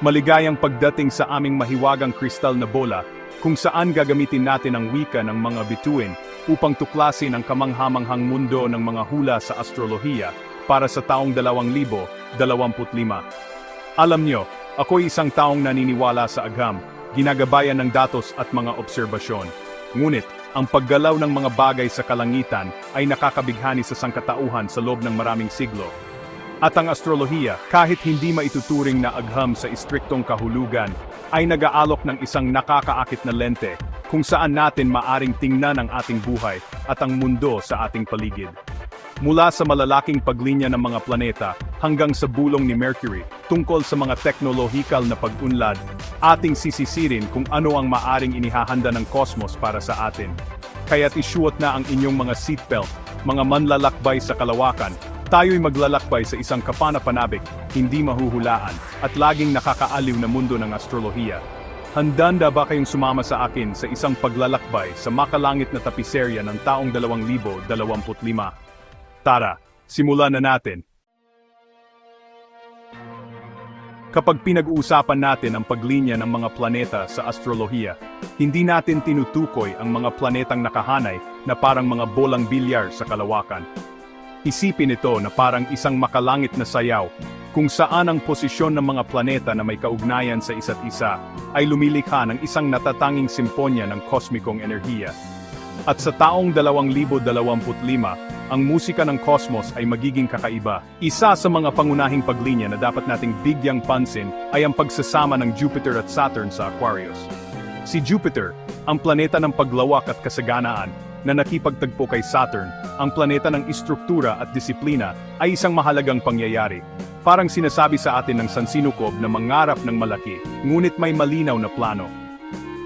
Maligayang pagdating sa aming mahiwagang kristal na bola, kung saan gagamitin natin ang wika ng mga bituin upang tuklasin ang kamanghamanghang mundo ng mga hula sa astrolohiya para sa taong 2025. Alam nyo, ako'y isang taong naniniwala sa agham, ginagabayan ng datos at mga obserbasyon. Ngunit, ang paggalaw ng mga bagay sa kalangitan ay nakakabighani sa sangkatauhan sa loob ng maraming siglo. At ang astrolohiya, kahit hindi maituturing na agham sa istriktong kahulugan, ay nag-aalok ng isang nakakaakit na lente kung saan natin maaring tingnan ang ating buhay at ang mundo sa ating paligid. Mula sa malalaking paglinya ng mga planeta hanggang sa bulong ni Mercury tungkol sa mga teknolohikal na pag-unlad, ating sisisirin kung ano ang maaring inihahanda ng kosmos para sa atin. Kaya't isuot na ang inyong mga seatbelt, mga manlalakbay sa kalawakan. Tayo'y maglalakbay sa isang kapanapanabik, hindi mahuhulaan, at laging nakakaaliw na mundo ng astrolohiya. Handanda ba kayong sumama sa akin sa isang paglalakbay sa makalangit na tapiserya ng taong 2025? Tara, simulan na natin. Kapag pinag-uusapan natin ang paglinya ng mga planeta sa astrolohiya, hindi natin tinutukoy ang mga planetang nakahanay na parang mga bolang bilyar sa kalawakan. Isipin ito na parang isang makalangit na sayaw, kung saan ang posisyon ng mga planeta na may kaugnayan sa isa't isa ay lumilikha ng isang natatanging simponya ng kosmikong enerhiya. At sa taong 2025, ang musika ng kosmos ay magiging kakaiba. Isa sa mga pangunahing paglinya na dapat nating bigyang pansin ay ang pagsasama ng Jupiter at Saturn sa Aquarius. Si Jupiter, ang planeta ng paglawak at kasaganaan, na nakipagtagpo kay Saturn, ang planeta ng istruktura at disiplina, ay isang mahalagang pangyayari. Parang sinasabi sa atin ng sansinukob na mangarap ng malaki, ngunit may malinaw na plano.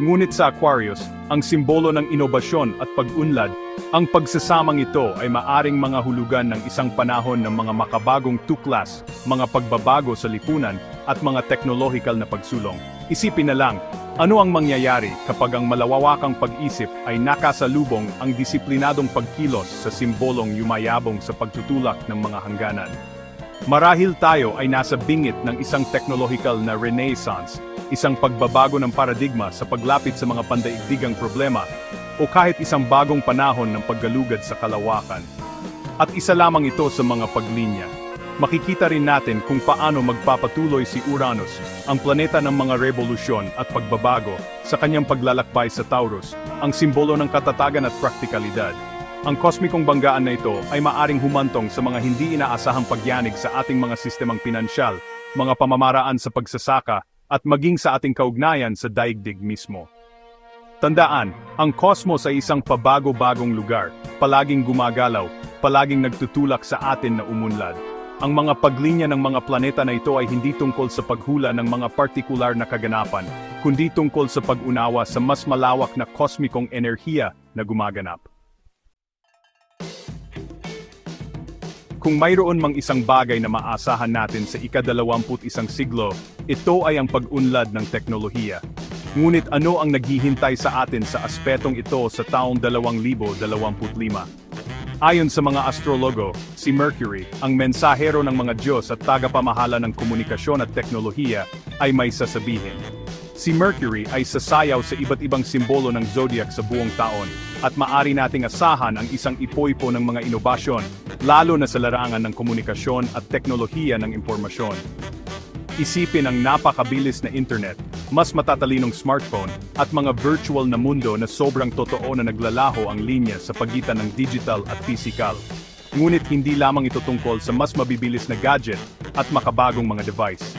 Ngunit sa Aquarius, ang simbolo ng inobasyon at pag-unlad, ang pagsasamang ito ay maaring mga hulugan ng isang panahon ng mga makabagong tuklas, mga pagbabago sa lipunan, at mga teknolohikal na pagsulong. Isipin na lang, ano ang mangyayari kapag ang malawakang pag-isip ay nakasalubong ang disiplinadong pagkilos sa simbolong yumayabong sa pagtutulak ng mga hangganan? Marahil tayo ay nasa bingit ng isang teknolohikal na renaissance, isang pagbabago ng paradigma sa paglapit sa mga pandaigdigang problema, o kahit isang bagong panahon ng paggalugad sa kalawakan. At isa lamang ito sa mga paglinya. Makikita rin natin kung paano magpapatuloy si Uranus, ang planeta ng mga revolusyon at pagbabago, sa kanyang paglalakbay sa Taurus, ang simbolo ng katatagan at praktikalidad. Ang kosmikong banggaan na ito ay maaring humantong sa mga hindi inaasahang pagyanig sa ating mga sistemang pinansyal, mga pamamaraan sa pagsasaka, at maging sa ating kaugnayan sa daigdig mismo. Tandaan, ang kosmos ay isang pabago-bagong lugar, palaging gumagalaw, palaging nagtutulak sa atin na umunlad. Ang mga paglinya ng mga planeta na ito ay hindi tungkol sa paghula ng mga partikular na kaganapan, kundi tungkol sa pag-unawa sa mas malawak na kosmikong enerhiya na gumaganap. Kung mayroon mang isang bagay na maasahan natin sa ika-21 siglo, ito ay ang pag-unlad ng teknolohiya. Ngunit ano ang naghihintay sa atin sa aspetong ito sa taong 2025? Ayon sa mga astrologo, si Mercury, ang mensahero ng mga Diyos at tagapamahala ng komunikasyon at teknolohiya, ay may sasabihin. Si Mercury ay sasayaw sa iba't ibang simbolo ng zodiac sa buong taon, at maari nating asahan ang isang ipo-ipo ng mga inobasyon, lalo na sa larangan ng komunikasyon at teknolohiya ng impormasyon. Isipin ang napakabilis na internet, mas matatalinong smartphone, at mga virtual na mundo na sobrang totoo na naglalaho ang linya sa pagitan ng digital at physical. Ngunit hindi lamang ito tungkol sa mas mabibilis na gadget at makabagong mga device.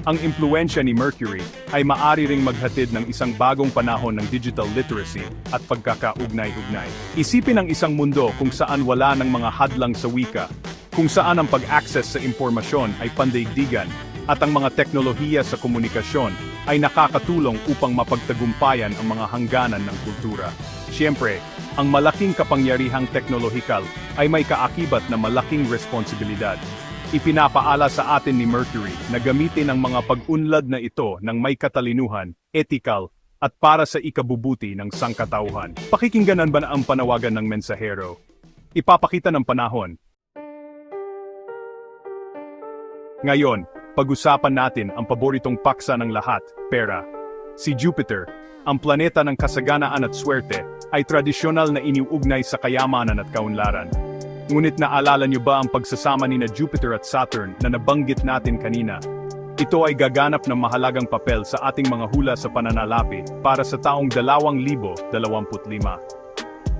Ang impluwensya ni Mercury ay maari ring maghatid ng isang bagong panahon ng digital literacy at pagkakaugnay-ugnay. Isipin ang isang mundo kung saan wala ng mga hadlang sa wika, kung saan ang pag-access sa impormasyon ay pandaigdigan, at ang mga teknolohiya sa komunikasyon ay nakakatulong upang mapagtagumpayan ang mga hangganan ng kultura. Siyempre, ang malaking kapangyarihang teknolohikal ay may kaakibat na malaking responsibilidad. Ipinapaala sa atin ni Mercury na gamitin ang mga pag-unlad na ito ng may katalinuhan, ethical, at para sa ikabubuti ng sangkatauhan. Pakikingganan ba na ang panawagan ng mensahero? Ipapakita ng panahon. Ngayon, pag-usapan natin ang paboritong paksa ng lahat, pera. Si Jupiter, ang planeta ng kasaganaan at swerte, ay tradisyonal na iniuugnay sa kayamanan at kaunlaran. Ngunit naalala niyo ba ang pagsasama ni Jupiter at Saturn na nabanggit natin kanina? Ito ay gaganap ng mahalagang papel sa ating mga hula sa pananalapi para sa taong 2025.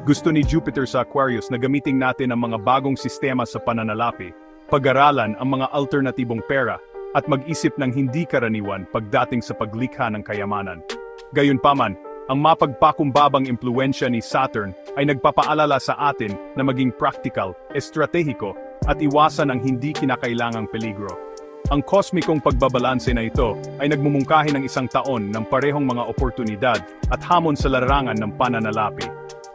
Gusto ni Jupiter sa Aquarius na gamitin natin ang mga bagong sistema sa pananalapi, pag-aralan ang mga alternatibong pera, at mag-isip ng hindi karaniwan pagdating sa paglikha ng kayamanan. Gayunpaman, ang mapagpakumbabang impluwensya ni Saturn ay nagpapaalala sa atin na maging practical, estratehiko, at iwasan ang hindi kinakailangang peligro. Ang kosmikong pagbabalanse na ito ay nagmumungkahi ng isang taon ng parehong mga oportunidad at hamon sa larangan ng pananalapi.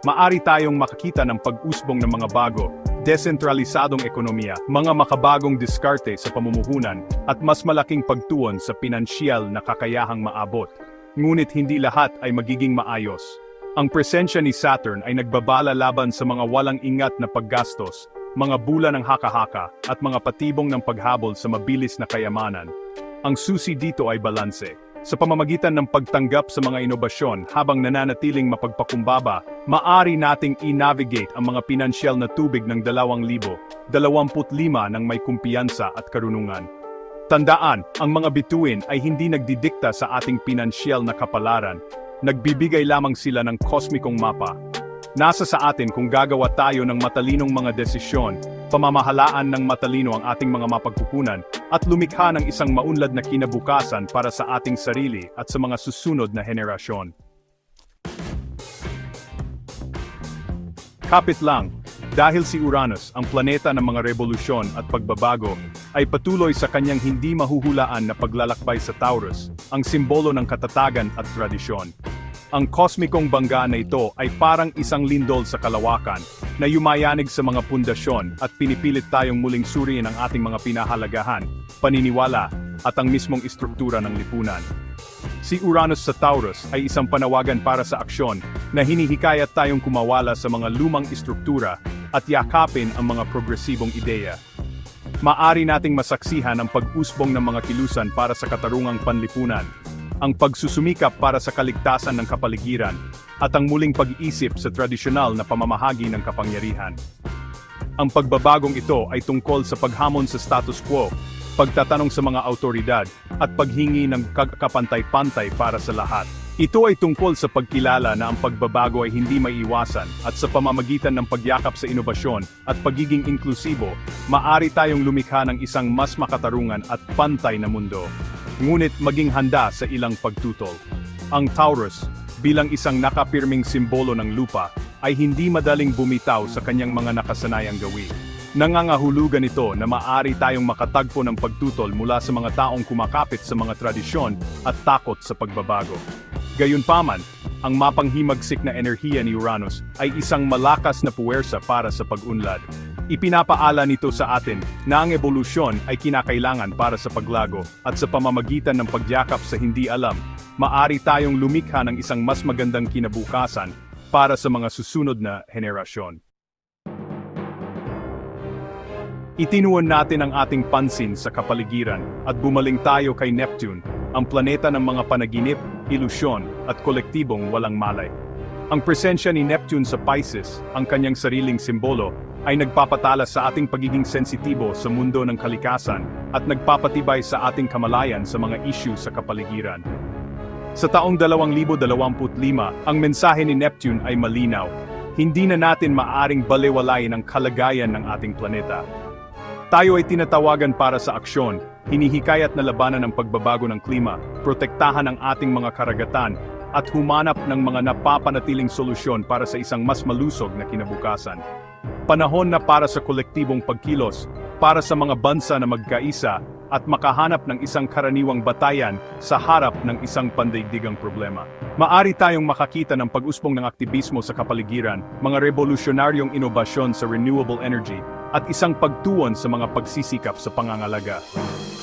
Maari tayong makakita ng pag-usbong ng mga bago, desentralisadong ekonomiya, mga makabagong diskarte sa pamumuhunan, at mas malaking pagtuon sa pinansyal na kakayahang maabot. Ngunit hindi lahat ay magiging maayos. Ang presensya ni Saturn ay nagbabala laban sa mga walang ingat na paggastos, mga bula ng haka-haka, at mga patibong ng paghabol sa mabilis na kayamanan. Ang susi dito ay balanse. Sa pamamagitan ng pagtanggap sa mga inobasyon habang nananatiling mapagpakumbaba, maari nating i-navigate ang mga pinansyal na tubig ng 2025 ng may kumpiyansa at karunungan. Tandaan, ang mga bituin ay hindi nagdidikta sa ating pinansyal na kapalaran. Nagbibigay lamang sila ng kosmikong mapa. Nasa sa atin kung gagawa tayo ng matalinong mga desisyon, pamamahalaan ng matalino ang ating mga mapagkukunan, at lumikha ng isang maunlad na kinabukasan para sa ating sarili at sa mga susunod na henerasyon. Kapit lang, dahil si Uranus, ang planeta ng mga revolusyon at pagbabago, ay patuloy sa kanyang hindi mahuhulaan na paglalakbay sa Taurus, ang simbolo ng katatagan at tradisyon. Ang kosmikong bangga na ito ay parang isang lindol sa kalawakan, na yumayanig sa mga pundasyon at pinipilit tayong muling suriin ang ating mga pinahalagahan, paniniwala, at ang mismong istruktura ng lipunan. Si Uranus sa Taurus ay isang panawagan para sa aksyon na hinihikayat tayong kumawala sa mga lumang istruktura at yakapin ang mga progresibong ideya. Maari nating masaksihan ang pag-usbong ng mga kilusan para sa katarungang panlipunan, ang pagsusumikap para sa kaligtasan ng kapaligiran, at ang muling pag-iisip sa tradisyonal na pamamahagi ng kapangyarihan. Ang pagbabagong ito ay tungkol sa paghamon sa status quo, pagtatanong sa mga awtoridad, at paghingi ng kapantay-pantay para sa lahat. Ito ay tungkol sa pagkilala na ang pagbabago ay hindi maiiwasan, at sa pamamagitan ng pagyakap sa inobasyon at pagiging inklusibo, maari tayong lumikha ng isang mas makatarungan at pantay na mundo. Ngunit maging handa sa ilang pagtutol. Ang Taurus, bilang isang nakapirming simbolo ng lupa, ay hindi madaling bumitaw sa kanyang mga nakasanayang gawin. Nangangahulugan ito na maari tayong makatagpo ng pagtutol mula sa mga taong kumakapit sa mga tradisyon at takot sa pagbabago. Gayunpaman, ang mapanghimagsik na enerhiya ni Uranus ay isang malakas na puwersa para sa pag-unlad. Ipinapaala nito sa atin na ang ebolusyon ay kinakailangan para sa paglago, at sa pamamagitan ng pagyakap sa hindi alam, maari tayong lumikha ng isang mas magandang kinabukasan para sa mga susunod na henerasyon. Itinuon natin ang ating pansin sa kapaligiran at bumaling tayo kay Neptune, ang planeta ng mga panaginip, ilusyon, at kolektibong walang malay. Ang presensya ni Neptune sa Pisces, ang kanyang sariling simbolo, ay nagpapatala sa ating pagiging sensitibo sa mundo ng kalikasan at nagpapatibay sa ating kamalayan sa mga issue sa kapaligiran. Sa taong 2025, ang mensahe ni Neptune ay malinaw. Hindi na natin maaring balewalain ang kalagayan ng ating planeta. Tayo ay tinatawagan para sa aksyon, hinihikayat na labanan ang pagbabago ng klima, protektahan ang ating mga karagatan, at humanap ng mga napapanatiling solusyon para sa isang mas malusog na kinabukasan. Panahon na para sa kolektibong pagkilos, para sa mga bansa na magkaisa, at makahanap ng isang karaniwang batayan sa harap ng isang pandaigdigang problema. Maari tayong makakita ng pag-usbong ng aktibismo sa kapaligiran, mga revolusyonaryong inobasyon sa renewable energy, at isang pagtuon sa mga pagsisikap sa pangangalaga.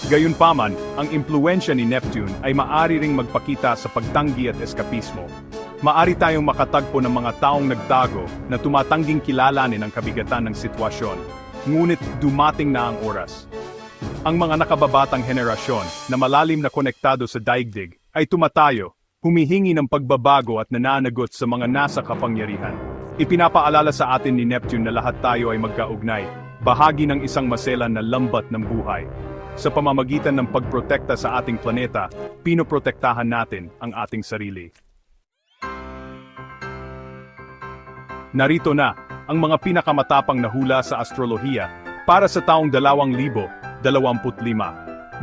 Gayunpaman, ang impluwensya ni Neptune ay maari ring magpakita sa pagtanggi at eskapismo. Maari tayong makatagpo ng mga taong nagtago na tumatangging kilalanin ang kabigatan ng sitwasyon. Ngunit dumating na ang oras. Ang mga nakababatang henerasyon na malalim na konektado sa daigdig ay tumatayo, humihingi ng pagbabago at nananagot sa mga nasa kapangyarihan. Ipinapaalala sa atin ni Neptune na lahat tayo ay magkaugnay, bahagi ng isang maselan na lambat ng buhay. Sa pamamagitan ng pagprotekta sa ating planeta, pinoprotektahan natin ang ating sarili. Narito na ang mga pinakamatapang na hula sa astrolohiya para sa taong 2025.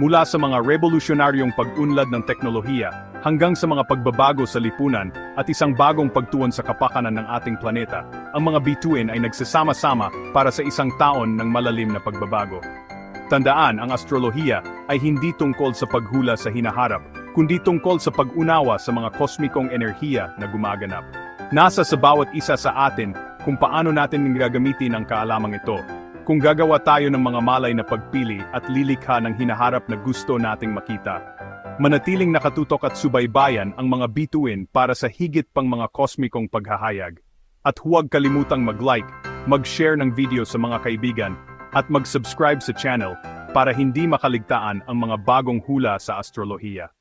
Mula sa mga revolusyonaryong pag-unlad ng teknolohiya hanggang sa mga pagbabago sa lipunan at isang bagong pagtuon sa kapakanan ng ating planeta, ang mga bituin ay nagsasama-sama para sa isang taon ng malalim na pagbabago. Tandaan, ang astrolohiya ay hindi tungkol sa paghula sa hinaharap, kundi tungkol sa pag-unawa sa mga kosmikong enerhiya na gumaganap. Nasa sa bawat isa sa atin kung paano natin gagamitin ang kaalamang ito. Kung gagawa tayo ng mga malay na pagpili at lilikha ng hinaharap na gusto nating makita. Manatiling nakatutok at subaybayan ang mga bituin para sa higit pang mga kosmikong paghahayag. At huwag kalimutang mag-like, mag-share ng video sa mga kaibigan, at mag-subscribe sa channel para hindi makaligtaan ang mga bagong hula sa astrolohiya.